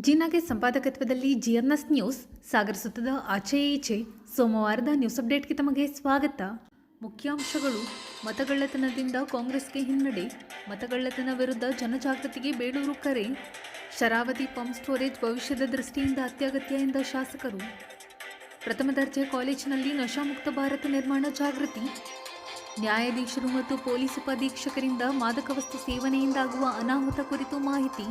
ಜಿನಾಗೆ ಸಂಪಾದಕತ್ವದಲ್ಲಿ ಜಿಎನ್ಎಸ್ news Sagar ಸುತ್ತದ ಆಚೆ ಈಚೆ ಸೋಮವಾರದ ನ್ಯೂಸ್ ಅಪ್ಡೇಟ್ಗೆ ತಮಗೆ ಸ್ವಾಗತ. ಮುಖ್ಯಾಂಶಗಳು: ಮತಗಳ್ಳತನದಿಂದ ಕಾಂಗ್ರೆಸ್ಗೆ ಹಿನ್ನಡೆ, ಮತಗಳ್ಳತನ ವಿರುದ್ಧ ಜನಜಾಗೃತಿಗೆ ಬೇಳೂರು ಕರೆ, ಶರಾವತಿ ಪಂಪ್ ಸ್ಟೋರೇಜ್ ಭವಿಷ್ಯದ ದೃಷ್ಟಿಯಿಂದ ಅತ್ಯಗತ್ಯ ಎಂದ ಶಾಸಕರು, ಪ್ರಥಮ ದರ್ಜೆ ಕಾಲೇಜಿನಲ್ಲಿ ನಶಾಮುಕ್ತ ಭಾರತ ನಿರ್ಮಾಣ ಜಾಗೃತಿ, ನ್ಯಾಯಾಧೀಶರು ಮತ್ತು ಪೊಲೀಸ್ ಉಪಾಧೀಕ್ಷಕರಿಂದ ಮಾದಕ ವಸ್ತು ಸೇವನೆಯಿಂದಾಗುವ ಅನಾಹುತ ಕುರಿತು ಮಾಹಿತಿ,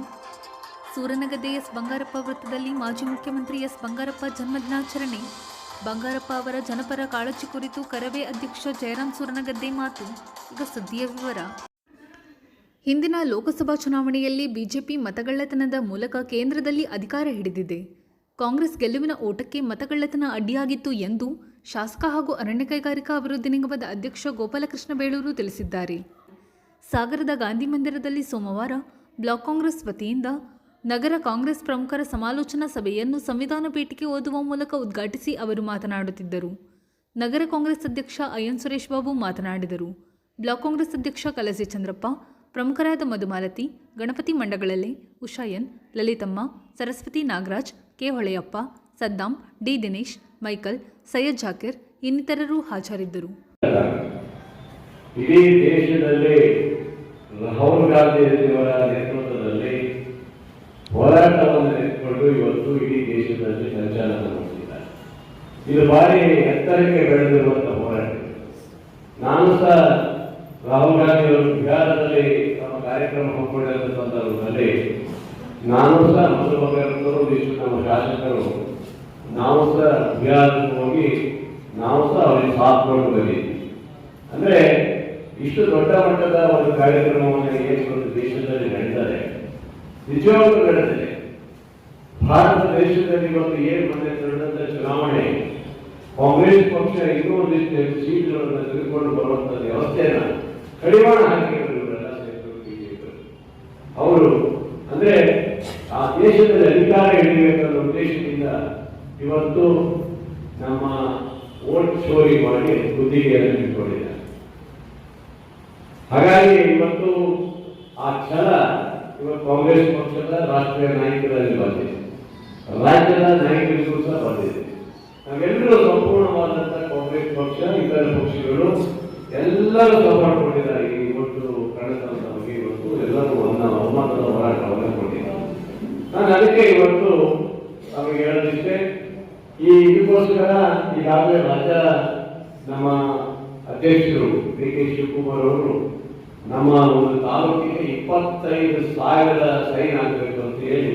ಸೂರನಗದ್ದೆ ಎಸ್ ಬಂಗಾರಪ್ಪ ವೃತ್ತದಲ್ಲಿ ಮಾಜಿ ಮುಖ್ಯಮಂತ್ರಿ ಎಸ್ ಬಂಗಾರಪ್ಪ ಜನ್ಮದಿನಾಚರಣೆ, ಬಂಗಾರಪ್ಪ ಅವರ ಜನಪರ ಕಾಳಜಿ ಕುರಿತು ಕರವೇ ಅಧ್ಯಕ್ಷ ಜಯರಾಮ್ ಸೂರನಗದ್ದೆ ಮಾತು. ಈಗ ಸುದ್ದಿಯ ವಿವರ. ಹಿಂದಿನ ಲೋಕಸಭಾ ಚುನಾವಣೆಯಲ್ಲಿ ಬಿಜೆಪಿ ಮತಗಳ್ಳತನದ ಮೂಲಕ ಕೇಂದ್ರದಲ್ಲಿ ಅಧಿಕಾರ ಹಿಡಿದಿದೆ. ಕಾಂಗ್ರೆಸ್ ಗೆಲುವಿನ ಓಟಕ್ಕೆ ಮತಗಳ್ಳತನ ಅಡ್ಡಿಯಾಗಿತ್ತು ಎಂದು ಶಾಸಕ ಹಾಗೂ ಅರಣ್ಯ ಕೈಗಾರಿಕಾ ಅಭಿವೃದ್ಧಿ ನಿಗಮದ ಅಧ್ಯಕ್ಷ ಗೋಪಾಲಕೃಷ್ಣ ಬೇಳೂರು ತಿಳಿಸಿದ್ದಾರೆ. ಸಾಗರದ ಗಾಂಧಿ ಮಂದಿರದಲ್ಲಿ ಸೋಮವಾರ ಬ್ಲಾಕ್ ಕಾಂಗ್ರೆಸ್ ವತಿಯಿಂದ ನಗರ ಕಾಂಗ್ರೆಸ್ ಪ್ರಮುಖರ ಸಮಾಲೋಚನಾ ಸಭೆಯನ್ನು ಸಂವಿಧಾನ ಪೀಠಿಕೆ ಓದುವ ಮೂಲಕ ಉದ್ಘಾಟಿಸಿ ಅವರು ಮಾತನಾಡುತ್ತಿದ್ದರು. ನಗರ ಕಾಂಗ್ರೆಸ್ ಅಧ್ಯಕ್ಷ ಅಯ್ಯನ್ ಸುರೇಶ್ ಬಾಬು ಮಾತನಾಡಿದರು. ಬ್ಲಾಕ್ ಕಾಂಗ್ರೆಸ್ ಅಧ್ಯಕ್ಷ ಕಲಸೆ ಚಂದ್ರಪ್ಪ, ಪ್ರಮುಖರಾದ Madhumalathi, Ganapathi Mandagalale, Ushayan, Lalithamma, Saraswathi Nagaraj, K Holeyappa, Saddam, D Dinesh, Michael, Syed Zakir ಇನ್ನಿತರರು ಹಾಜರಿದ್ದರು. ಇಡೀ ದೇಶದಲ್ಲಿ ರಾಹುಲ್ ಗಾಂಧಿ ಅವರ ನೇತೃತ್ವದಲ್ಲಿ ಹೋರಾಟವನ್ನು ನಡೆಸಿಕೊಂಡು ಇವತ್ತು ಇಡೀ ದೇಶದಲ್ಲಿ ಸಂಚಾಲನ ಮಾಡುತ್ತಿದ್ದಾರೆ. ಇದು ಭಾರಿ ಎತ್ತರಕ್ಕೆ ಬೆಳೆದಿರುವಂತಹ ಹೋರಾಟ. ನಾನು ಸಹ ರಾಹುಲ್ ಗಾಂಧಿ ಅವರು ಬಿಹಾರದಲ್ಲಿ ನಮ್ಮ ಕಾರ್ಯಕ್ರಮ ಹಮ್ಮಿಕೊಂಡಿರುವ ಸಂದರ್ಭದಲ್ಲಿ ನಾನು ಸಹ ಮೊದಲು ನಮ್ಮ ಶಾಸಕರು ನಾವು ಸಹ ಬಿಹಾರಕ್ಕೆ ಹೋಗಿ ನಾವು ಸಹ ಅವರಿಗೆ ಸಾಥ್ಕೊಂಡು ಬಂದಿದ್ವಿ. ಅಂದ್ರೆ ಇಷ್ಟು ದೊಡ್ಡ ಮಟ್ಟದ ಒಂದು ಕಾರ್ಯಕ್ರಮವನ್ನು ಏನು ದೇಶದಲ್ಲಿ ನಡೆದರೆ ನಿಜವಾಗ್ಲೂ ನಡೆದಿದೆ. ಭಾರತ ದೇಶದಲ್ಲಿ ಇವತ್ತು ಏನು ನಡೆದಂತ ಚುನಾವಣೆ ಕಾಂಗ್ರೆಸ್ ಪಕ್ಷ ಇನ್ನೂ ಒಂದಿಷ್ಟು ಸೀಟ್ಗಳನ್ನು ತೆಗೆದುಕೊಂಡು ಬರುವಂತಹ ವ್ಯವಸ್ಥೆಯನ್ನ ಕಡಿವಾಣ ಹಾಕಿದರು ಅವರು. ಅಂದ್ರೆ ಆ ದೇಶದಲ್ಲಿ ಅಧಿಕಾರ ಹಿಡಿಯಬೇಕನ್ನೋ ಉದ್ದೇಶದಿಂದ ಇವತ್ತು ನಮ್ಮ ವೋಟ್ ಚೋರಿ ಮಾಡಿ ಗುತ್ತಿಗೆಯನ್ನು ಇಟ್ಕೊಂಡಿದ್ದಾರೆ. ಹಾಗಾಗಿ ಇವತ್ತು ಆ ಛಲ ಇವತ್ತು ಕಾಂಗ್ರೆಸ್ ಪಕ್ಷದ ರಾಷ್ಟ್ರೀಯ ನಾಯಕರಲ್ಲಿ ಬಂದಿದೆ, ರಾಜ್ಯದ ನಾಯಕರಿಗೂ ಸಹ ಬಂದಿದೆ. ನಾವೆಲ್ಲರೂ ಸಂಪೂರ್ಣವಾದಂತಹ ಕಾಂಗ್ರೆಸ್ ಪಕ್ಷ, ಇತರ ಪಕ್ಷಗಳು ಎಲ್ಲರೂ ಸಪೋರ್ಟ್ ಕೊಟ್ಟಿದ್ದಾರೆ. ಇವತ್ತು ಕಳೆದಂತ ಬಗ್ಗೆ ಇವತ್ತು ಎಲ್ಲರೂ ಒಮ್ಮತದ ಹೋರಾಟವನ್ನು ಕೊಟ್ಟಿದ್ದಾರೆ. ನಾನು ಅದಕ್ಕೆ ಇವತ್ತು ನಮಗೆ ಹೇಳೋದಿಷ್ಟೇ, ಇದಕ್ಕೋಸ್ಕರ ಈಗಾಗಲೇ ರಾಜ್ಯ ನಮ್ಮ ಅಧ್ಯಕ್ಷರು ಡಿ ಕೆ ಶಿವಕುಮಾರ್ ಅವರು ನಮ್ಮ ಒಂದು ತಾಲೂಕಿಗೆ 25,000 ಸೈನ್ ಆಗಬೇಕು ಅಂತ ಹೇಳಿ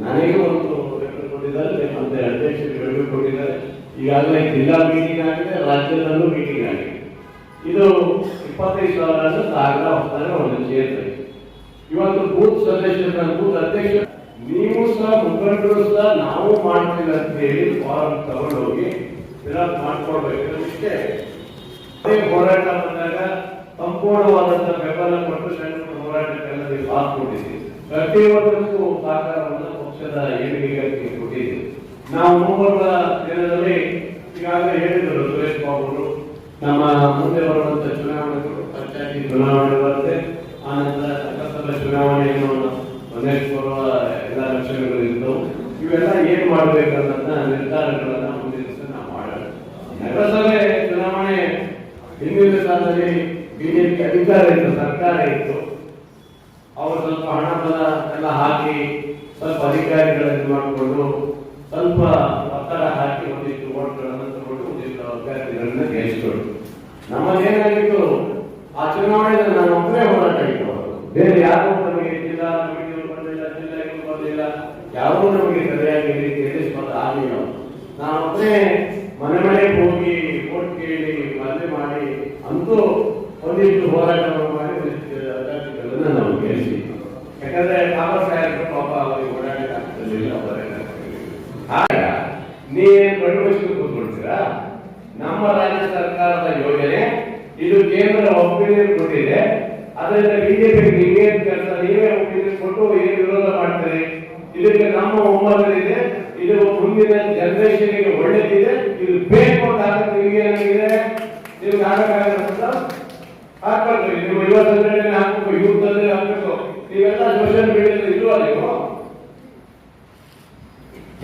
ನನಗೆ ಒಂದು ಲೆಟರ್ ಕೊಟ್ಟಿದ್ದಾರೆ, ಮತ್ತೆ ಅಧ್ಯಕ್ಷರು ಕೊಟ್ಟಿದ್ದಾರೆ. ಈಗಾಗಲೇ ಜಿಲ್ಲಾ ಮೀಟಿಂಗ್ ಆಗಿದೆ, ರಾಜ್ಯದಲ್ಲೂ ಮೀಟಿಂಗ್ ಆಗಿದೆ. ಇದು 25,000 ಸಾಗರ ಹೊಸದಾಗಿ ಒಂದು ಕ್ಷೇತ್ರ. ಇವತ್ತು ಬೂತ್ ಸದಸ್ಯರ ಬೂತ್ ಅಧ್ಯಕ್ಷ ನೀವು ಸಹ ಮುಖಂಡರು ಸಹ ನಾವು ಮಾಡ್ತೀವಿ ಅಂತ ಹೇಳಿ ಫಾರಂ ತಗೊಂಡೋಗಿ ಫಿಲಪ್ ಮಾಡ್ಕೊಡ್ಬೇಕು. ಇಷ್ಟೇ ಹೋರಾಟ ಬಂದಾಗ ಸಂಪೂರ್ಣವಾದಂತಹ ಬೆಂಬಲ ಕೊಟ್ಟು ಸಣ್ಣ ಹೋರಾಟಕ್ಕೆಲ್ಲರಿಗೆ ಸಾಥ್ ಕೊಟ್ಟಿದ್ದೀವಿ. ಪ್ರತಿಯೊಂದಕ್ಕೂ ಸಹಕಾರವನ್ನು ಪಕ್ಷದ ಏಳಿಗೆಗೆ ಕೊಟ್ಟಿದ್ದೀವಿ. ನಾವು ಮುಂಬರುವ ದಿನದಲ್ಲಿ ಈಗಾಗಲೇ ಹೇಳಿದರು ಸುರೇಶ್ ಬಾಬು, ನಮ್ಮ ಮುಂದೆ ಬರುವಂತಹ ಚುನಾವಣೆಗಳು ಪಂಚಾಯತಿ ಚುನಾವಣೆ ಬರುತ್ತೆ, ಆನಂತರ ನಗರಸಭೆ ಚುನಾವಣೆಯನ್ನು ಬರುವ ಎಲ್ಲ ಲಕ್ಷಣಗಳು ಇರ್ತವು. ಇವೆಲ್ಲ ಏನ್ ಮಾಡ್ಬೇಕನ್ನೋದನ್ನ ನಿರ್ಧಾರಗಳನ್ನ ಮುಂದಿನ ದಿವಸ ನಾವು ಮಾಡೋಣ. ನಗರಸಭೆ ಚುನಾವಣೆ ಹಿಂದಿನ ಕಾಲದಲ್ಲಿ ಬಿಜೆಪಿ ಅಧಿಕಾರ ಇತ್ತು, ಸರ್ಕಾರ ಇತ್ತು. ಅವರು ಸ್ವಲ್ಪ ಹಣ ಬಲ ಎಲ್ಲ ಹಾಕಿ ಸ್ವಲ್ಪ ಅಧಿಕಾರಿಗಳನ್ನು ಮಾಡಿಕೊಂಡು ಸ್ವಲ್ಪ ಒತ್ತಡ ಹಾಕಿ ಒಂದಿಷ್ಟು ಓಟ್ಗಳನ್ನು ತಗೊಂಡು ಒಂದಿಷ್ಟು ಅಭ್ಯರ್ಥಿಗಳನ್ನ ಗೆಲ್ಲಿಸಿಕೊಂಡು ನಮ್ಮದೇನಾಗಿತ್ತು ಆ ಚುನಾವಣೆಯಲ್ಲಿ ನಾನು ಒಬ್ಬರೇ ಹೋರಾಟ ಇತ್ತು. ಬೇರೆ ಯಾರು ನಮಗೆ ಜಿಲ್ಲಾ ಕಮಿಟಿಯವರು ಬಂದಿಲ್ಲ, ಜಿಲ್ಲಾ ಇವರು ಬಂದಿಲ್ಲ, ಯಾರೂ ನಮಗೆ ಸರಿಯಾಗಿ ರೀತಿಯಲ್ಲಿ ಸ್ಪರ್ಧೆ ಆಗಲಿಲ್ಲ. ನಾನೊಬ್ಬರೇ ಮನೆ ಮನೆಗೆ ಹೋಗಿ ಓಟ್ ಕೇಳಿ ಮದುವೆ ಮಾಡಿ ಅಂತೂ ಒಂದಿಷ್ಟು ಹೋರಾಟವನ್ನು ಮಾಡಿ ಒಂದಿಷ್ಟು ಅಭ್ಯರ್ಥಿಗಳನ್ನ ನಾವು ಗೆಲ್ಲಿಸಿ. ಯಾಕಂದ್ರೆ ಕಾಂಗ್ರೆಸ್ ನಾಯಕರು ಪಾಪ ಅವರಿಗೆ ಓಡಾಡಕ್ಕೆ ಆಗ್ತಿರಲಿಲ್ಲ. ಆಗ ನೀವೇನು ಕಡುವಷ್ಟು ಕೂತ್ಕೊಳ್ತೀರಾ? ನಮ್ಮ ರಾಜ್ಯ ಸರ್ಕಾರದ ಯೋಜನೆ ಇದು ಕೇಂದ್ರ ಒಪ್ಪಿಗೆ ಕೊಟ್ಟಿದೆ. ಅದರಿಂದ ಬಿಜೆಪಿ ನಿಮ್ಗೇನು ಕೆಲಸ? ನೀವೇ ಒಪ್ಪಿಗೆ ಕೊಟ್ಟು ಏನು ವಿರೋಧ ಮಾಡ್ತೀರಿ? ಇದಕ್ಕೆ ನಮ್ಮ ಒಮ್ಮತವಿದೆ, ಇದು ಮುಂದಿನ ಜನರೇಷನ್ಗೆ ಒಳ್ಳೇದಿದೆ, ಇದು ಬೇಕು ಅಂತ ನಿಮ್ಗೆ ಏನಾಗಿದೆ, ನಿಮ್ಗೆ ಆಗಕ್ಕಾಗಲ್ಲ. ಯುವ ಸಂಘಟನೆ ಹಾಕಬೇಕು, ಯೂತ್ ಅಂದ್ರೆ ಹಾಕಬೇಕು. ನೀವೆಲ್ಲ ಸೋಷಿಯಲ್ ಮೀಡಿಯಾದಲ್ಲಿ ಇಲ್ವಾ ನೀವು?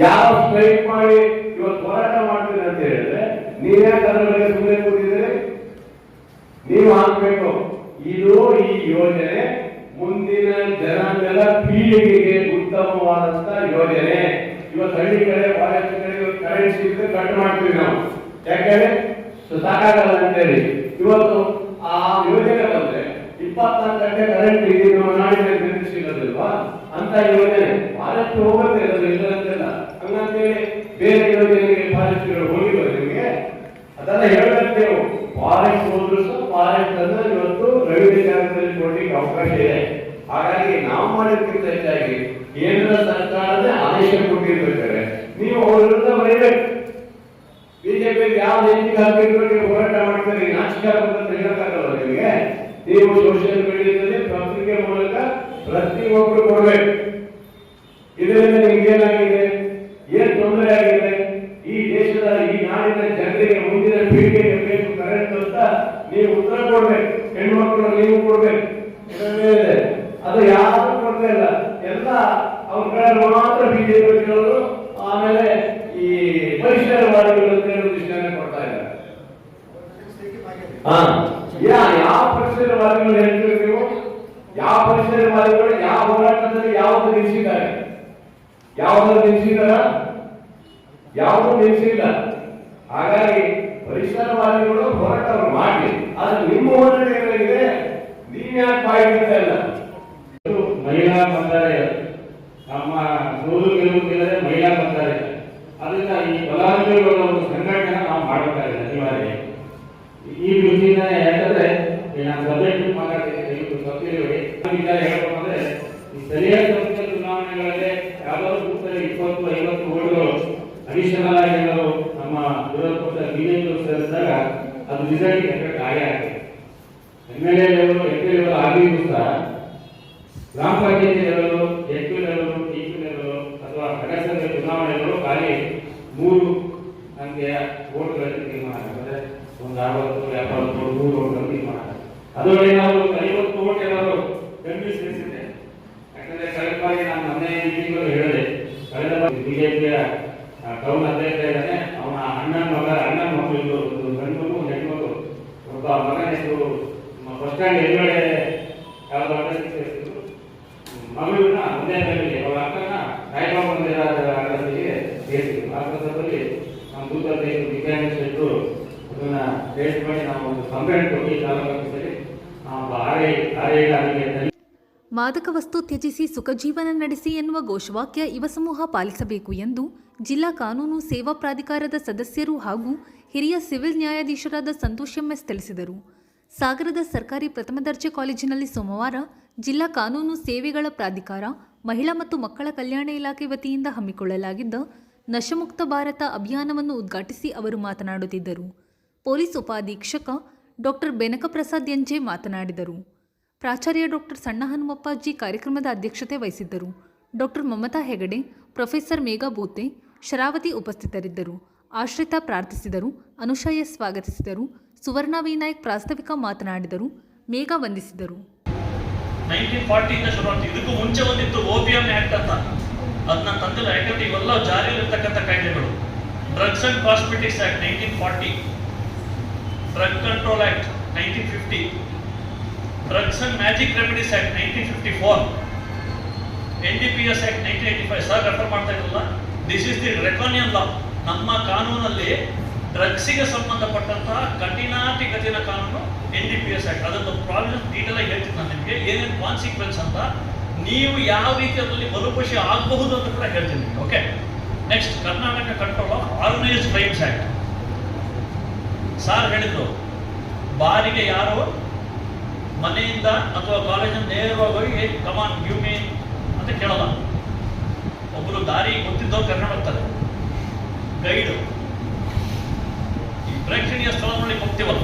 ಯಾವ ಸ್ಟ್ರೈಕ್ ಮಾಡಿ ಇವತ್ತು ಹೋರಾಟ ಮಾಡ್ತೀರಿ ಅಂತ ಹೇಳಿದ್ರೆ ನೀವ್ಯಾಕೆ ಅದರ ಬಗ್ಗೆ ಸುಮ್ಮನೆ ಕೂತಿದ್ದೀರಿ? ನೀವು ಹಾಕ್ಬೇಕು. ಇದು ಈ ಯೋಜನೆ ಮುಂದಿನ ಜನಾಂಗದ ಪೀಳಿಗೆಗೆ ಉತ್ತಮವಾದಂತ ಯೋಜನೆ. ಇವತ್ತು ಹಳ್ಳಿ ಕಡೆ ಫಾರೆಸ್ಟ್ ಕಡೆ ಕರೆಂಟ್ ಸಿಕ್ಕರೆ ಕಟ್ ಮಾಡ್ತೀವಿ ನಾವು, ಯಾಕಂದ್ರೆ ಸಾಕಾಗಲ್ಲ ಅಂತೇಳಿ. ಇವತ್ತು ಆ ಯೋಜನೆ ಬಂದ್ರೆ 24 ಗಂಟೆ ಕರೆಂಟ್ ಇದೆ ನಮ್ಮ ನಾಡಿನಲ್ಲಿ ನಿರ್ಮಿಸಿಲ್ಲದಿಲ್ವಾ ಅಂತ ಯೋಜನೆ ಫಾರೆಸ್ಟ್ ಹೋಗುತ್ತೆ, ಅದು ಇಲ್ಲದಂತೆಲ್ಲ. ಹಂಗಂತೇಳಿ ಬೇರೆ ಯೋಜನೆಗೆ ಫಾರೆಸ್ಟ್ಗಳು ಹೋಗಿಲ್ಲ ನಿಮಗೆ? ಅದನ್ನ ಹೇಳ್ಬೇಕು ನೀವು. ಫಾರೆಸ್ಟ್ ಹೋದ್ರು ಸಹ ಫಾರೆಸ್ಟ್ ಅನ್ನ ಇವತ್ತು ರೆವಿನ್ಯೂ ಜಾಗದಲ್ಲಿ ಕೊಡ್ಲಿಕ್ಕೆ ಅವಕಾಶ ಇದೆ. ಹಾಗಾಗಿ ನಾವು ಮಾಡೋದಕ್ಕಿಂತ ಹೆಚ್ಚಾಗಿ ಕೇಂದ್ರ ಸರ್ಕಾರದ ಆದೇಶ ಕೊಟ್ಟಿರ್ಬೇಕಾದ್ರೆ ನೀವು ಅವ್ರ ವಿರುದ್ಧ ಬರೀಬೇಕು. ಬಿಜೆಪಿ ಯಾವ ನೀತಿಗೆ ಹಾಕಿದ್ರು ಹೋರಾಟ ಮಾಡ್ತಾರೆ, ನಾಚಿಕೆ ಆಗುತ್ತಂತ ಹೇಳಕ್ಕಾಗಲ್ಲ ನಿಮಗೆ. ನೀವು ಸೋಷಿಯಲ್ ಮೀಡಿಯಾದಲ್ಲಿ ಪತ್ರಿಕೆ ಮೂಲಕ ಪ್ರತಿಯೊಬ್ಬರು ಕೊಡ್ಬೇಕು. ಇದರಿಂದ ನಿಮ್ಗೆ ಏನಾಗಿದೆ, ಏನ್ ತೊಂದರೆ ಆಗಿದೆ, ಈ ದೇಶದ ಈ ನಾಡಿನ ಜನರಿಗೆ ಮುಂದಿನ ಪೀಳಿಗೆಗೆ ಬೇಕು ಕರೆಂಟ್ ಅಂತ ನೀವು ಉತ್ತರ ಕೊಡ್ಬೇಕು. ಹೆಣ್ಮಕ್ಳು ನೀವು ಕೊಡ್ಬೇಕು. ಅದು ಯಾರು ಕೊಡ್ತಾ ಇಲ್ಲ, ಎಲ್ಲ ಅವ್ರ ಕಡೆ ಮಾತ್ರ ಬಿಜೆಪಿ ಕೇಳೋದು. ಆಮೇಲೆ ಈ ಪರಿಸರವಾದಿಗಳು ಅಂತ ಹೇಳೋ ದೃಷ್ಟಿಯನ್ನು ಕೊಡ್ತಾ ಇದ್ದಾರೆ. ಯಾವ ಪರಿಸರವಾದಿಗಳು ಹೇಳ್ತೀರಿ ನೀವು? ಯಾವ ಪರಿಸರವಾದಿಗಳು ಯಾವ ಹೋರಾಟದಲ್ಲಿ ಯಾವುದು ನಿಲ್ಲಿಸಿದ್ದಾರೆ? ಯಾವುದು ನಿಲ್ಲಿಸಿದಾರ? ಯಾವುದು ನಿಲ್ಲಿಸಿಲ್ಲ. ಹಾಗಾಗಿ ಪರಿಸರವಾದಿಗಳು ಹೋರಾಟ ಮಾಡಿ, ಆದ್ರೆ ನಿಮ್ಮ ಹೋರಾಟ ಏನಾಗಿದೆ? ನೀವ್ಯಾಕೆ ಬಾಯಿಡ್ತಾ ಇಲ್ಲ? ಮಹಿಳಾ ಮಂತ್ರಾಲಯ ನಮ್ಮ ಸೋಲು ಗೆಲುವು ಕೇಳಿದ್ರೆ ಮಹಿಳಾ ಮಂತ್ರಾಲಯ. ಅದರಿಂದ ಈ ಫಲಾನುಭವಿಗಳ ಒಂದು ಸಂಘಟನೆ ನಾವು ಮಾಡಬೇಕಾಗಿದೆ ಅನಿವಾರ್ಯ. ಈ ದೃಷ್ಟಿಯಿಂದ ಯಾಕಂದ್ರೆ ನಾನು ಸಬ್ಜೆಕ್ಟ್ ಮಾತಾಡ್ತಿದ್ದೀನಿ, ಹೇಳ್ಬೇಕಂದ್ರೆ ಈ ಸ್ಥಳೀಯ ಸಂಸ್ಥೆ ಚುನಾವಣೆಗಳಲ್ಲಿ ಯಾವ್ದಾದ್ರು ಬೂತಲ್ಲಿ 20-50 ಓಟ್ಗಳು ಅಡಿಷನಲ್ ಆಗಿ ನಾವು ನಮ್ಮ ವಿರೋಧ ಪಕ್ಷ ಬಿಜೆಪಿ ಸೇರಿಸಿದಾಗ ಅದು ರಿಸಲ್ಟ್ ಎಫೆಕ್ಟ್ ಆಗೇ ಆಗಿದೆ. MLA ಲೆವೆಲ್ MP ಲೆವೆಲ್ ಆಗಿದ್ದು ಸಹ ಗ್ರಾಮ panchayati level, MP level, TP level ಅಥವಾ ನಗರಸಭೆ ಚುನಾವಣೆಗಳು ಖಾಲಿ 3 ಅಂಕೆಯ ಓಟ್ಗಳಲ್ಲಿ ತೀರ್ಮಾನ ಆಗ್ತದೆ. ಒಂದು 60-70 3 ಓಟ್ಗಳು ತೀರ್ಮಾನ ಆಗ್ತದೆ. ಅದರೊಳಗೆ ನಾವು 50 ಓಟ್ ಏನಾದ್ರು ಕಮ್ಮಿ ಸೇರಿಸಿದೆ. ಯಾಕಂದ್ರೆ ಕಳೆದ ಬಾರಿ ನಾನು ಮೊನ್ನೆ ಮೀಟಿಂಗ್ಗಳು ಹೇಳಿದೆ, ಕಳೆದ ಬಾರಿ ಬಿಜೆಪಿಯ ಟೌನ್ ಅಧ್ಯಕ್ಷ ಇದ್ದಾನೆ, ಅವನ ಅಣ್ಣನ ಮಕ್ಕಳು ಇದ್ದು, ಒಂದು ಗಂಡು ಮಗು, ಹೆಣ್ಣು ಮಗು. ಒಬ್ಬ ಮಗನ ಹೆಸರು ಬಸ್ ಸ್ಟ್ಯಾಂಡ್ ಎದುರುಗಡೆ ಯಾವ್ದು ಅಡ್ರೆಸ್ ಸೇರಿಸಿದ್ರು. ಮಗಳನ್ನ ಒಂದೇ ಫ್ಯಾಮಿಲಿ, ಅವರ ಅಕ್ಕನ ಸಾಯಿಬಾಬಾ ಮಂದಿರ ಅಡ್ರೆಸ್ಸಿಗೆ ಸೇರಿಸಿದ್ರು. ಆ ಸಂದರ್ಭದಲ್ಲಿ ನಮ್ಮ ಬೂತ್ ವಿಜ್ಞಾನ ಶೆಟ್ಟರು ಅದನ್ನ ಟೇಸ್ಟ್ ಮಾಡಿ ನಾವು ಒಂದು ಕಂಪ್ಲೇಂಟ್ ಕೊಟ್ಟು ತಾಲೂಕಲ್ಲಿ ನಾವು ಆರೈಕೆ ಮಾದಕ ವಸ್ತು ತ್ಯಜಿಸಿ ಸುಖಜೀವನ ನಡೆಸಿ ಎನ್ನುವ ಘೋಷವಾಕ್ಯ ಯುವ ಸಮೂಹ ಪಾಲಿಸಬೇಕು ಎಂದು ಜಿಲ್ಲಾ ಕಾನೂನು ಸೇವಾ ಪ್ರಾಧಿಕಾರದ ಸದಸ್ಯರು ಹಾಗೂ ಹಿರಿಯ ಸಿವಿಲ್ ನ್ಯಾಯಾಧೀಶರಾದ ಸಂತೋಷ್ ಎಂಎಸ್ ತಿಳಿಸಿದರು. ಸಾಗರದ ಸರ್ಕಾರಿ ಪ್ರಥಮ ದರ್ಜೆ ಕಾಲೇಜಿನಲ್ಲಿ ಸೋಮವಾರ ಜಿಲ್ಲಾ ಕಾನೂನು ಸೇವೆಗಳ ಪ್ರಾಧಿಕಾರ, ಮಹಿಳಾ ಮತ್ತು ಮಕ್ಕಳ ಕಲ್ಯಾಣ ಇಲಾಖೆ ವತಿಯಿಂದ ಹಮ್ಮಿಕೊಳ್ಳಲಾಗಿದ್ದ ನಶಮುಕ್ತ ಭಾರತ ಅಭಿಯಾನವನ್ನು ಉದ್ಘಾಟಿಸಿ ಅವರು ಮಾತನಾಡುತ್ತಿದ್ದರು. ಪೊಲೀಸ್ ಉಪಾಧೀಕ್ಷಕ ಡಾಕ್ಟರ್ ಬೆನಕಪ್ರಸಾದ್ ಎಂಜೆ ಮಾತನಾಡಿದರು. ಪ್ರಾಚಾರ್ಯ ಡಾಕ್ಟರ್ ಸಣ್ಣ ಹನುಮಪ್ಪಾಜಿ ಕಾರ್ಯಕ್ರಮದ ಅಧ್ಯಕ್ಷತೆ ವಹಿಸಿದ್ದರು. ಡಾಕ್ಟರ್ ಮಮತಾ ಹೆಗಡೆ, ಪ್ರೊಫೆಸರ್ ಮೇಘಾ ಬೂತೆ, ಶರಾವತಿ ಉಪಸ್ಥಿತರಿದ್ದರು. ಆಶ್ರಿತಾ ಪ್ರಾರ್ಥಿಸಿದರು. ಅನುಷಯ ಸ್ವಾಗತಿಸಿದರು. ಸುವರ್ಣ ವಿನಾಯಕ್ ಪ್ರಾಸ್ತಾವಿಕ ಮಾತನಾಡಿದರು. ಮೇಘಾ ವಂದಿಸಿದರು. 1940 ಇಂದ ಶುರು ಆಗ್ತಿದೆ. ಇದಕ್ಕೂ ಮುಂಚೆ ಒಂದಿತ್ತು ಓಪಿಯಂ ಆಕ್ಟ್ ಅಂತ, ಅದನ್ನ ತಂದಿಲ್ಲ. ಯಾಕಂದ್ರೆ ಇವೆಲ್ಲ ಜಾರಿಯಲ್ಲಿರ್ತಕ್ಕಂಥ ಕಾಯ್ದೆಗಳು. Drugs and cosmetics act 1940, drug control act 1950, drugs and magic remedies act 1954, NDPS act 1985. Sir refer ಮಾಡ್ತಾ ಇರಲ್ಲ. ದಿಸ್ ಇಸ್ ದಿ ಡ್ರೆಕಾನಿಯನ್ ಲಾ. ನಮ್ಮ ಕಾನೂನಲ್ಲಿ ಡ್ರಗ್ಸಿಗೆ ಸಂಬಂಧಪಟ್ಟಂತಹ ಕಠಿಣ ಕಾನೂನು NDPS ಆಕ್ಟ್. ಅದೊಂದು ಪ್ರಾವಿಷನ್ ಡೀಟೇಲ್ ಆಗಿ ಹೇಳ್ತೀನಿ ನಾನು ನಿಮಗೆ, ಏನೇನು ಕಾನ್ಸಿಕ್ವೆನ್ಸ್ ಅಂತ, ನೀವು ಯಾವ ರೀತಿ ಅದರಲ್ಲಿ ಬಲುಪಶಿ ಆಗಬಹುದು ಅಂತ ಕೂಡ ಹೇಳ್ತೀನಿ. Okay, next Karnataka control of organised crimes act. Sir ಹೇಳಿದ್ರು, ಬಾರಿಗೆ ಯಾರು ಮನೆಯಿಂದ ಅಥವಾ ಕಾಲೇಜಿಂದ ನೇರವಾಗಿ ಹೋಗಿ ಕಮಾನ್ ಗಿವ್ ಮೀ ಅಂತ ಕೇಳಲ್ಲ. ಒಬ್ಬರು ದಾರಿ ಗೊತ್ತಿದ್ದವ್ರು ಕರ್ಕೊಂಡು ಹೋಗ್ತಾರೆ, ಗೈಡು. ಈ ಪ್ರೇಕ್ಷಣೀಯ ಸ್ಥಳಗಳಲ್ಲಿ ಹೋಗ್ತೀವಲ್ಲ,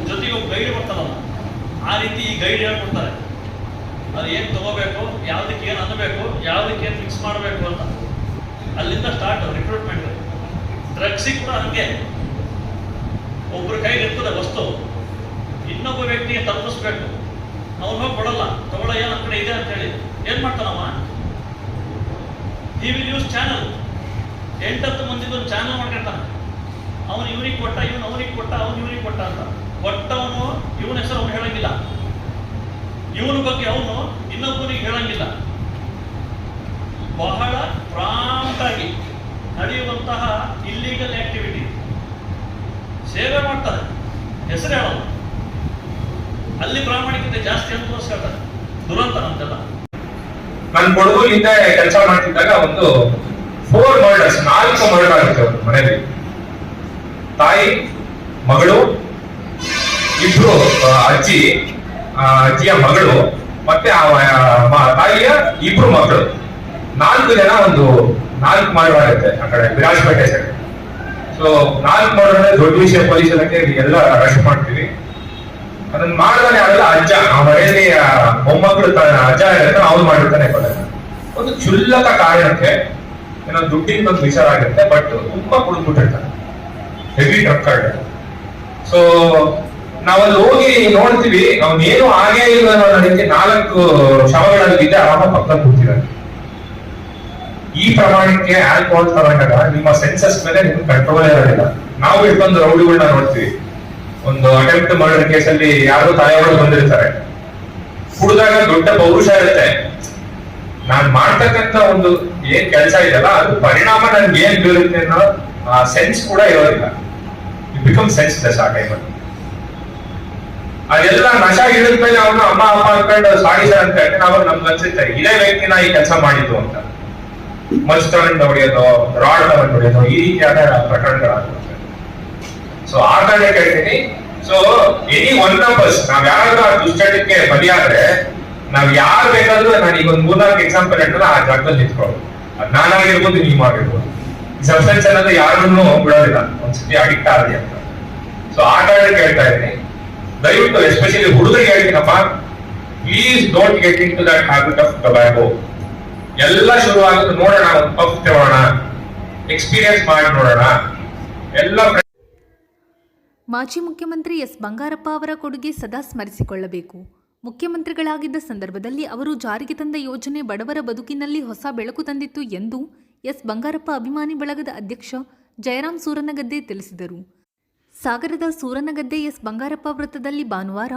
ಜೊತೆಗೆ ಒಬ್ಬ ಗೈಡ್ ಬರ್ತಾರಲ್ಲ, ಆ ರೀತಿ ಈ ಗೈಡ್ ಹೇಳ್ಕೊಡ್ತಾರೆ. ಅದು ಏನು ತಗೋಬೇಕು, ಯಾವುದಕ್ಕೆ ಏನು ಅನ್ನಬೇಕು, ಯಾವುದಕ್ಕೆ ಏನು ಫಿಕ್ಸ್ ಮಾಡಬೇಕು ಅಂತ. ಅಲ್ಲಿಂದ ಸ್ಟಾರ್ಟ್ ರಿಕ್ರೂಟ್ಮೆಂಟ್. ಡ್ರಗ್ಸಿಗೆ ಕೂಡ ಹಂಗೆ ಒಬ್ಬರ ಕೈಗೆ ಇರ್ತದೆ ವಸ್ತು, ಇನ್ನೊಬ್ಬ ಇನ್ನೊಬ್ಬ ವ್ಯಕ್ತಿಗೆ ತಲುಪಿಸ್ಬೇಕು. ಅವನು ಕೊಡಲ್ಲ, ತಗೊಳ್ಳಯ್ಯ ನನ್ನ ಕಡೆ ಇದೆ ಅಂತ ಹೇಳಿ ಏನ್ ಮಾಡ್ತಾನವ? He will use channel. 8-10 ಮಂದಿದು ಒಂದು ಚಾನಲ್ ಮಾಡ್ಕೊಳ್ತಾನೆ. ಅವನು ಇವನಿಗೆ ಕೊಟ್ಟ, ಇವನು ಅವನಿಗೆ ಕೊಟ್ಟ, ಅವನು ಇವನಿಗೆ ಕೊಟ್ಟ ಅಂತ. ಕೊಟ್ಟವನು ಇವನ ಹೆಸರು ಅವನು ಹೇಳಂಗಿಲ್ಲ, ಇವನ ಬಗ್ಗೆ ಅವನು ಇನ್ನೊಬ್ಬನಿಗೆ ಹೇಳಂಗಿಲ್ಲ. ಬಹಳ ಪ್ರಾಂಪ್ಟ್ ಆಗಿ ನಡೆಯುವಂತಹ ಇಲ್ಲೀಗಲ್ ಆಕ್ಟಿವಿಟಿ. ಸೇವೆ ಮಾಡ್ತಾರೆ, ಹೆಸರು ಹೇಳೋದು. ಅಲ್ಲಿ ಪ್ರಾಮಾಣಿಕತೆ ಜಾಸ್ತಿ ಅಂತ ತೋರಿಸ್ಕೊಳ್ತಾರೆ. ದುರಂತ ನಮ್ದೆಲ್ಲ. ನಾನು ಕೊಡಗುಲಿಂದ ಕೆಲಸ ಮಾಡ್ತಿದ್ದಾಗ ಒಂದು 4 ಮರ್ಡರ್ಸ್, 4 ಮರ್ಡರ್ ಆಗುತ್ತೆ ಒಂದು ಮನೆಯಲ್ಲಿ. ತಾಯಿ, ಮಗಳು, ಇಬ್ರು ಅಜ್ಜಿಯ ಮಗಳು, ಮತ್ತೆ ತಾಯಿಯ ಇಬ್ರು ಮಕ್ಕಳು, 4 ಜನ ಒಂದು 4 ಮರ್ಡರ್ ಆಗುತ್ತೆ ಆ ಕಡೆ ವಿರಾಜಪೇಟೆ ಸೈಡ್. ಸೊ 4 ಮರ್ಡರ್ ದೊಡ್ಡ ವಿಷಯ. ಪೊಲೀಸ್ ಇಲಾಖೆ ಎಲ್ಲ ಅರೆಸ್ಟ್ ಮಾಡ್ತೀವಿ. ಅದನ್ನ ಮಾಡಿದಾನೆ ಅಲ್ಲ ಅಜ್ಜ, ಆ ಮನೆಯಲ್ಲಿ ಮೊಮ್ಮಕ್ಕಳು ಅಜ್ಜ ಇರುತ್ತೆ, ಅವ್ನು ಮಾಡಿರ್ತಾನೆ ಕೊಲೆ. ಒಂದು ಕ್ಷುಲ್ಲಕ ಕಾರಣಕ್ಕೆ ಏನೋ ದುಡ್ಡಿನ ಒಂದು ವಿಚಾರ ಆಗುತ್ತೆ, ಬಟ್ ತುಂಬಾ ಕುಡಿದ್ಬಿಟ್ಟಿರ್ತಾನೆ, ಹೆವಿ ಡ್ರಗ್ ಕಾರ್ಡ್. ಸೊ ನಾವಲ್ಲಿ ಹೋಗಿ ನೋಡ್ತೀವಿ, ಅವನೇನು ಆಗೇ ಇಲ್ಲ ಅನ್ನೋ ರೀತಿ 4 ಶವಗಳಲ್ಲಿ ಆರಾಮ ಪಕ್ಕದಲ್ಲಿ ಕೂತಿದ್ದಾರೆ. ಈ ಪ್ರಮಾಣಕ್ಕೆ ಆಲ್ಕೋಹಾಲ್ ತಗೊಂಡಾಗ ನಿಮ್ಮ ಸೆನ್ಸಸ್ ಮೇಲೆ ನಿಮ್ಗೆ ಕಂಟ್ರೋಲ್ ಇರೋದಿಲ್ಲ. ನಾವು ಇಟ್ಕೊಂಡು ರೌಡಿಗಳನ್ನ ನೋಡ್ತೀವಿ. ಒಂದು ಅಟೆಂಪ್ಟ್ ಮರ್ಡರ್ ಕೇಸಲ್ಲಿ ಯಾರೋ ತಾಯಿಯವರು ಬಂದಿರ್ತಾರೆ, ಕುಡಿದಾಗ ದೊಡ್ಡ ಪೌರುಷ ಇರುತ್ತೆ. ನಾನ್ ಮಾಡ್ತಕ್ಕಂತ ಒಂದು ಏನ್ ಕೆಲಸ ಇದೆಯಲ್ಲ ಅದು ಪರಿಣಾಮ ನನ್ಗೆ ಏನ್ ಬೀರುತ್ತೆ ಅನ್ನೋ ಸೆನ್ಸ್ ಕೂಡ ಇರೋದಿಲ್ಲ. ಇಟ್ ಬಿಕಮ್ ಸೆನ್ಸ್ಲೆಸ್ ಆ ಟೈಮಲ್ಲಿ. ಅದೆಲ್ಲ ನಶ ಇಳಿದ್ಮೇಲೆ ಅವನು ಅಮ್ಮ ಅಪ್ಪ ಅನ್ಕೊಂಡು ಸಾಗಿಸ ಅಂತ ಹೇಳಿ ನಾವು ನಮ್ಗೆ ಅನ್ಸುತ್ತೆ ಇದೇ ವ್ಯಕ್ತಿನ ಈ ಕೆಲಸ ಮಾಡಿದ್ದು ಅಂತ. ಮಚ್ ತಗೊಂಡು ಹೊಡೆಯೋದು, ರಾಡ್ ತಗೊಂಡು ಹೊಡೆಯೋದು, ಈ ರೀತಿಯಾದ ಪ್ರಕರಣಗಳಾಗುತ್ತೆ. ಸೊ ಆ ಕಾರಣಕ್ಕೆ ಹೇಳ್ತೀನಿ, so any one of us, ನಾವ್ ಯಾರಾದ್ರೂ ಆ ದುಶ್ಚಟಕ್ಕೆ ಬಲಿಯಾದ್ರೆ ನಾವ್ ಯಾರು ಬೇಕಾದ್ರೂ, ನಾನು ಈಗ ಒಂದು 3-4 ಎಕ್ಸಾಂಪಲ್ ಹೇಳ್ತಾರೆ, ಆ ಜಾಗದಲ್ಲಿ ನಿಂತ್ಕೊಳ್ಳೋದು. ಅದ್ ನಾನಾಗಿರ್ಬೋದು, ನೀವು ಆಗಿರ್ಬೋದು. ಈ ಸಬ್ಸ್ಟೆನ್ಸ್ ಅನ್ನೋದು ಯಾರನ್ನೂ ಬಿಡೋದಿಲ್ಲ, ಒಂದ್ಸತಿ ಅಡಿಕ್ಟ್ ಆಗಿ ಅಂತ. ಸೊ ಆ ಕಾರಣಕ್ಕೆ ಹೇಳ್ತಾ ಇದ್ದೀನಿ, ದಯವಿಟ್ಟು ಎಸ್ಪೆಷಲಿ ಹುಡುಗರಿಗೆ ಹೇಳ್ತೀನಪ್ಪ, please don't get into that habit of tobacco. ಎಲ್ಲ ಶುರು ಆಗುತ್ತೆ, ನೋಡೋಣ, ಒಂದು ಪಫ್ ತಗೋಣ, ಎಕ್ಸ್ಪೀರಿಯನ್ಸ್ ಮಾಡಿ ನೋಡೋಣ ಎಲ್ಲ. ಮಾಜಿ ಮುಖ್ಯಮಂತ್ರಿ ಎಸ್ ಬಂಗಾರಪ್ಪ ಅವರ ಕೊಡುಗೆ ಸದಾ ಸ್ಮರಿಸಿಕೊಳ್ಳಬೇಕು. ಮುಖ್ಯಮಂತ್ರಿಗಳಾಗಿದ್ದ ಸಂದರ್ಭದಲ್ಲಿ ಅವರು ಜಾರಿಗೆ ತಂದ ಯೋಜನೆ ಬಡವರ ಬದುಕಿನಲ್ಲಿ ಹೊಸ ಬೆಳಕು ತಂದಿತ್ತು ಎಂದು ಎಸ್ ಬಂಗಾರಪ್ಪ ಅಭಿಮಾನಿ ಬಳಗದ ಅಧ್ಯಕ್ಷ ಜಯರಾಮ್ ಸೂರನಗದ್ದೆ ತಿಳಿಸಿದರು. ಸಾಗರದ ಸೂರನಗದ್ದೆ ಎಸ್ ಬಂಗಾರಪ್ಪ ವೃತ್ತದಲ್ಲಿ ಭಾನುವಾರ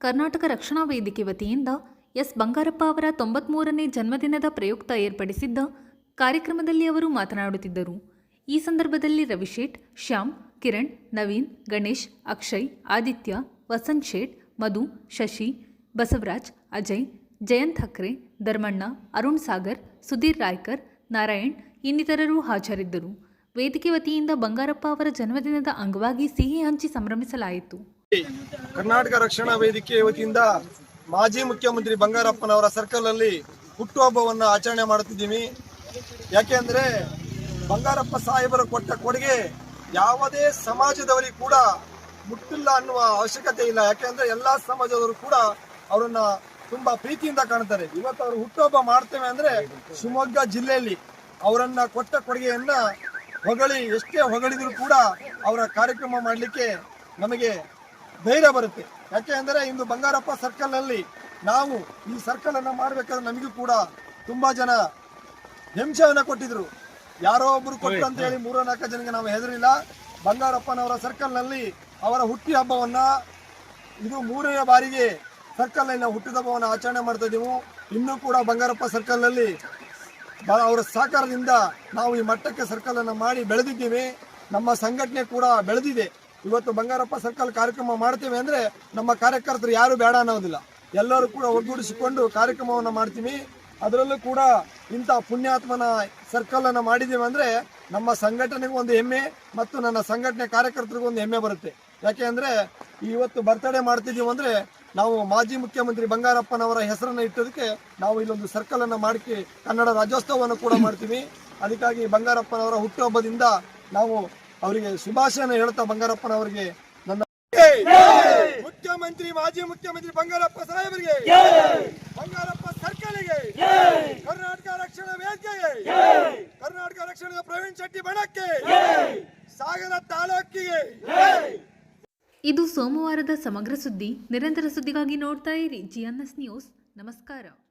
ಕರ್ನಾಟಕ ರಕ್ಷಣಾ ವೇದಿಕೆ ವತಿಯಿಂದ ಎಸ್ ಬಂಗಾರಪ್ಪ ಅವರ 93ನೇ ಜನ್ಮದಿನದ ಪ್ರಯುಕ್ತ ಏರ್ಪಡಿಸಿದ್ದ ಕಾರ್ಯಕ್ರಮದಲ್ಲಿ ಅವರು ಮಾತನಾಡುತ್ತಿದ್ದರು. ಈ ಸಂದರ್ಭದಲ್ಲಿ ರವಿಶೇಟ್, ಶ್ಯಾಮ್, ಕಿರಣ್, ನವೀನ್, ಗಣೇಶ್, ಅಕ್ಷಯ್, ಆದಿತ್ಯ, ವಸಂತ್ ಶೇಟ್, ಮಧು, ಶಶಿ, ಬಸವರಾಜ್, ಅಜಯ್, ಜಯಂತ್ ಹಕ್ರೆ, ಧರ್ಮಣ್ಣ, ಅರುಣ್ ಸಾಗರ್, ಸುಧೀರ್ ರಾಯ್ಕರ್, ನಾರಾಯಣ್ ಇನ್ನಿತರರು ಹಾಜರಿದ್ದರು. ವೇದಿಕೆ ವತಿಯಿಂದ ಬಂಗಾರಪ್ಪ ಅವರ ಜನ್ಮದಿನದ ಅಂಗವಾಗಿ ಸಿಹಿ ಹಂಚಿ ಸಂಭ್ರಮಿಸಲಾಯಿತು. ಕರ್ನಾಟಕ ರಕ್ಷಣಾ ವೇದಿಕೆ ವತಿಯಿಂದ ಮಾಜಿ ಮುಖ್ಯಮಂತ್ರಿ ಬಂಗಾರಪ್ಪನವರ ಸರ್ಕಲ್ ಅಲ್ಲಿ ಹುಟ್ಟುಹಬ್ಬವನ್ನು ಆಚರಣೆ ಮಾಡುತ್ತಿದ್ದೀವಿ. ಯಾಕೆಂದ್ರೆ ಬಂಗಾರಪ್ಪ ಸಾಹೇಬರು ಕೊಟ್ಟ ಕೊಡುಗೆ ಯಾವುದೇ ಸಮಾಜದವರಿಗೆ ಕೂಡ ಮುಟ್ಟಿಲ್ಲ ಅನ್ನುವ ಅವಶ್ಯಕತೆ ಇಲ್ಲ. ಯಾಕೆಂದ್ರೆ ಎಲ್ಲಾ ಸಮಾಜದವರು ಕೂಡ ಅವರನ್ನ ತುಂಬಾ ಪ್ರೀತಿಯಿಂದ ಕಾಣ್ತಾರೆ. ಇವತ್ತು ಅವರು ಹುಟ್ಟುಹಬ್ಬ ಮಾಡ್ತೇವೆ ಅಂದ್ರೆ ಶಿವಮೊಗ್ಗ ಜಿಲ್ಲೆಯಲ್ಲಿ ಅವರನ್ನ ಕೊಟ್ಟ ಕೊಡುಗೆಯನ್ನ ಎಷ್ಟೇ ಹೊಗಳಿದ್ರು ಕೂಡ ಅವರ ಕಾರ್ಯಕ್ರಮ ಮಾಡಲಿಕ್ಕೆ ನಮಗೆ ಧೈರ್ಯ ಬರುತ್ತೆ. ಯಾಕೆ ಅಂದರೆ ಇಂದು ಬಂಗಾರಪ್ಪ ಸರ್ಕಲ್ ನಲ್ಲಿ ನಾವು ಈ ಸರ್ಕಲ್ ಅನ್ನ ಮಾಡ್ಬೇಕಾದ್ರೆ ನಮಗೂ ಕೂಡ ತುಂಬಾ ಜನ ಹಿಂಸೆಯನ್ನ ಕೊಟ್ಟಿದ್ರು. ಯಾರೋ ಒಬ್ರು ಕೊಟ್ಟರು ಅಂತ ಹೇಳಿ 3-4 ಜನಕ್ಕೆ ನಾವು ಹೆದರಿಲ್ಲ. ಬಂಗಾರಪ್ಪನವರ ಸರ್ಕಲ್ ನಲ್ಲಿ ಅವರ ಹುಟ್ಟಿ ಹಬ್ಬವನ್ನ ಇದು 3ನೇ ಬಾರಿಗೆ ಸರ್ಕಲ್ ನಲ್ಲಿ ನಾವು ಹುಟ್ಟಿದ ಹಬ್ಬವನ್ನು ಆಚರಣೆ ಮಾಡ್ತಾ ಇದ್ದೀವಿ. ಇನ್ನೂ ಕೂಡ ಬಂಗಾರಪ್ಪ ಸರ್ಕಲ್ ನಲ್ಲಿ ಅವರ ಸಹಕಾರದಿಂದ ನಾವು ಈ ಮಟ್ಟಕ್ಕೆ ಸರ್ಕಲ್ ಅನ್ನು ಮಾಡಿ ಬೆಳೆದಿದ್ದೀವಿ. ನಮ್ಮ ಸಂಘಟನೆ ಕೂಡ ಬೆಳೆದಿದೆ. ಇವತ್ತು ಬಂಗಾರಪ್ಪ ಸರ್ಕಲ್ ಕಾರ್ಯಕ್ರಮ ಮಾಡ್ತೇವೆ ಅಂದ್ರೆ ನಮ್ಮ ಕಾರ್ಯಕರ್ತರು ಯಾರು ಬೇಡ ಅನ್ನೋದಿಲ್ಲ, ಎಲ್ಲರೂ ಕೂಡ ಒಗ್ಗೂಡಿಸಿಕೊಂಡು ಕಾರ್ಯಕ್ರಮವನ್ನು ಮಾಡ್ತೀವಿ. ಅದರಲ್ಲೂ ಕೂಡ ಇಂಥ ಪುಣ್ಯಾತ್ಮನ ಸರ್ಕಲ್ ಅನ್ನು ಮಾಡಿದ್ದೀವಿ ಅಂದ್ರೆ ನಮ್ಮ ಸಂಘಟನೆಗೂ ಒಂದು ಹೆಮ್ಮೆ ಮತ್ತು ನನ್ನ ಸಂಘಟನೆ ಕಾರ್ಯಕರ್ತರಿಗೂ ಒಂದು ಹೆಮ್ಮೆ ಬರುತ್ತೆ. ಯಾಕೆ ಅಂದ್ರೆ ಇವತ್ತು ಬರ್ತಡೇ ಮಾಡ್ತಿದ್ದೀವಿ ಅಂದ್ರೆ ನಾವು ಮಾಜಿ ಮುಖ್ಯಮಂತ್ರಿ ಬಂಗಾರಪ್ಪನವರ ಹೆಸರನ್ನು ಇಟ್ಟೋದಕ್ಕೆ ನಾವು ಇಲ್ಲೊಂದು ಸರ್ಕಲ್ ಅನ್ನು ಮಾಡಿ ಕನ್ನಡ ರಾಜ್ಯೋತ್ಸವವನ್ನು ಕೂಡ ಮಾಡ್ತೀವಿ. ಅದಕ್ಕಾಗಿ ಬಂಗಾರಪ್ಪನವರ ಹುಟ್ಟುಹಬ್ಬದಿಂದ ನಾವು ಅವರಿಗೆ ಶುಭಾಶಯನ ಹೇಳ್ತಾ ಬಂಗಾರಪ್ಪನವರಿಗೆ ನನ್ನ ಮುಖ್ಯಮಂತ್ರಿ ಮಾಜಿ ಮುಖ್ಯಮಂತ್ರಿ ಬಂಗಾರಪ್ಪ ಸಾಹೇಬರಿಗೆ, ಬಂಗಾರಪ್ಪ ಸರ್ಕಲ್ಗೆ, ಕರ್ನಾಟಕ ರಕ್ಷಣಾ ವೇದಿಕೆಗೆ, ಕರ್ನಾಟಕ ರಕ್ಷಣಾ ಪ್ರವೀಣ್ ಶೆಟ್ಟಿ ಬಣಕ್ಕೆ, ಸಾಗರ ತಾಲೂಕಿಗೆ ಇದು ಸೋಮವಾರದ ಸಮಗ್ರ ಸುದ್ದಿ. ನಿರಂತರ ಸುದ್ದಿಗಾಗಿ ನೋಡ್ತಾ ಇರಿ GNS ನ್ಯೂಸ್. ನಮಸ್ಕಾರ.